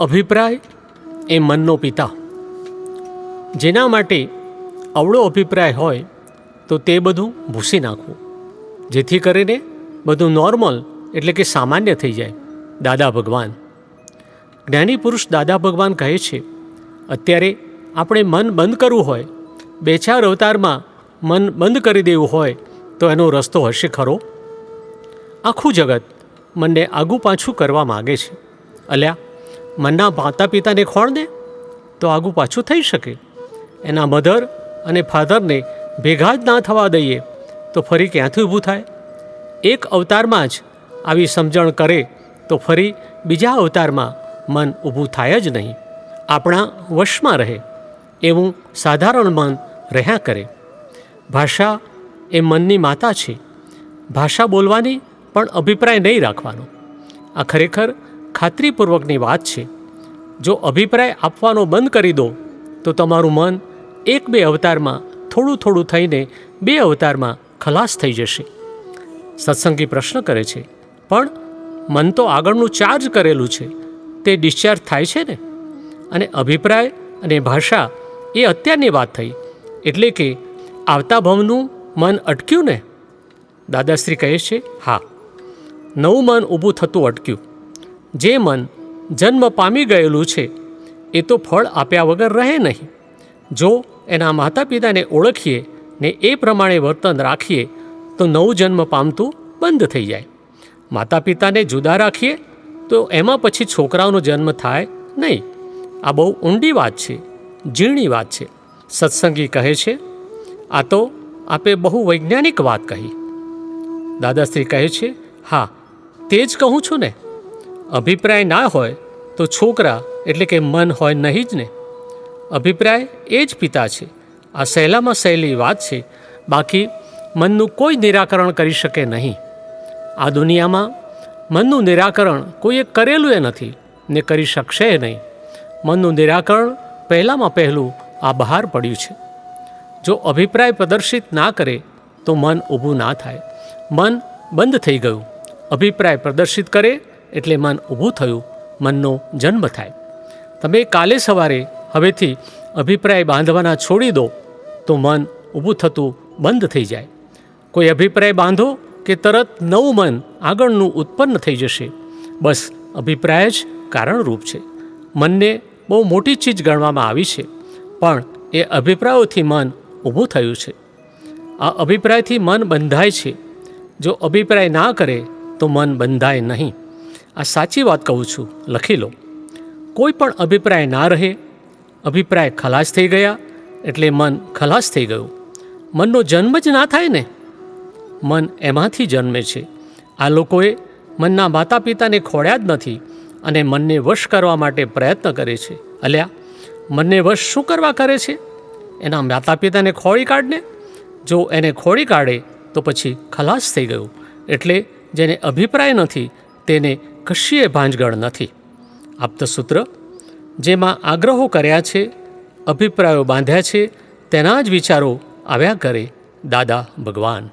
અભિપ્રાય એ મનનો પિતા. જેના માટે અવળો અભિપ્રાય હોય તો તે બધું ભૂસી નાખવું, જેથી કરીને બધું નોર્મલ એટલે કે સામાન્ય થઈ જાય. દાદા ભગવાન, જ્ઞાની પુરુષ દાદા ભગવાન કહે છે, અત્યારે આપણે મન બંધ કરવું હોય, 2-4 અવતારમાં મન બંધ કરી દેવું હોય તો એનો રસ્તો હશે ખરો? આખું જગત મનને આગું પાછું કરવા માગે છે. અલ્યા, મનના માતા પિતાને ખોળ દે તો આગું પાછું થઈ શકે. એના મધર અને ફાધરને ભેગા જ ના થવા દઈએ તો ફરી ક્યાંથી ઊભું થાય? એક અવતારમાં જ આવી સમજણ કરે તો ફરી બીજા અવતારમાં મન ઊભું થાય જ નહીં. આપણા વશમાં રહે એવું સાધારણ મન રહ્યા કરે. ભાષા એ મનની માતા છે. ભાષા બોલવાની પણ અભિપ્રાય નહીં રાખવાનો. આ ખરેખર ખાતરીપૂર્વકની વાત છે. જો અભિપ્રાય આપવાનો બંધ કરી દો તો તમારું મન 1-2 અવતારમાં થોડું થોડું થઈને 2 અવતારમાં ખલાસ થઈ જશે. સત્સંગી પ્રશ્ન કરે છે, પણ મન તો આગળનું ચાર્જ કરેલું છે, તે ડિસ્ચાર્જ થાય છે ને? અને અભિપ્રાય અને ભાષા એ અત્યારની વાત થઈ, એટલે કે આવતા ભવનું મન અટક્યું ને? દાદાશ્રી કહે છે, હા, નવું મન ઊભું થતું અટક્યું. જે મન જન્મ પામી ગયેલું છે એ તો ફળ આપ્યા વગર રહે નહીં. જો એના માતા પિતાને ઓળખીએ ને એ પ્રમાણે વર્તન રાખીએ તો નવું જન્મ પામતું બંધ થઈ જાય. માતા પિતાને જુદા રાખીએ તો એમાં પછી છોકરાઓનો જન્મ થાય નહીં. આ બહુ ઊંડી વાત છે, ઝીણી વાત છે. સત્સંગી કહે છે, આ તો આપે બહુ વૈજ્ઞાનિક વાત કહી. દાદાશ્રી કહે છે, હા, તે જ કહું છું ને. અભિપ્રાય ના હોય તો છોકરા એટલે કે મન હોય નહીં જ ને. અભિપ્રાય એ જ પિતા છે. આ સહેલામાં સહેલી વાત છે. બાકી મનનું કોઈ નિરાકરણ કરી શકે નહીં. આ દુનિયામાં મનનું નિરાકરણ કોઈએ કરેલું એ નથી ને કરી શકશે નહીં. મનનું નિરાકરણ પહેલાંમાં પહેલું આ બહાર પડ્યું છે. જો અભિપ્રાય પ્રદર્શિત ના કરે તો મન ઊભું ના થાય. મન બંધ થઈ ગયું. અભિપ્રાય પ્રદર્શિત કરે એટલે મન ઊભું થયું, મનનો જન્મ થાય. તમે કાલે સવારે હવેથી અભિપ્રાય બાંધવાના છોડી દો તો મન ઊભું થતું બંધ થઈ જાય. કોઈ અભિપ્રાય બાંધો કે તરત નવું મન આગળનું ઉત્પન્ન થઈ જશે. બસ અભિપ્રાય જ કારણરૂપ છે. મનને બહુ મોટી ચીજ ગણવામાં આવી છે, પણ એ અભિપ્રાયોથી મન ઊભું થયું છે. આ અભિપ્રાયથી મન બંધાય છે. જો અભિપ્રાય ના કરે તો મન બંધાય નહીં. આ સાચી વાત કહું છું, લખી લો. કોઈ પણ અભિપ્રાય ના રહે. અભિપ્રાય ખલાસ થઈ ગયા એટલે મન ખલાસ થઈ ગયું. મનનો જન્મ જ ના થાય ને. મન એમાંથી જન્મે છે. આ લોકોએ મનના માતા પિતાને ખોળ્યા જ નથી અને મનને વશ કરવા માટે પ્રયત્ન કરે છે. અલ્યા, મનને વશ શું કરવા કરે છે? એના માતા પિતાને ખોળી કાઢને. જો એને ખોળી કાઢે તો પછી ખલાસ થઈ ગયું. એટલે જેને અભિપ્રાય નથી તેને કશીએ ભાંજગળ નથી. આપતસૂત્ર, જેમાં આગ્રહો કર્યા છે, અભિપ્રાયો બાંધ્યા છે, તેના જ વિચારો આવ્યા કરે. દાદા ભગવાન.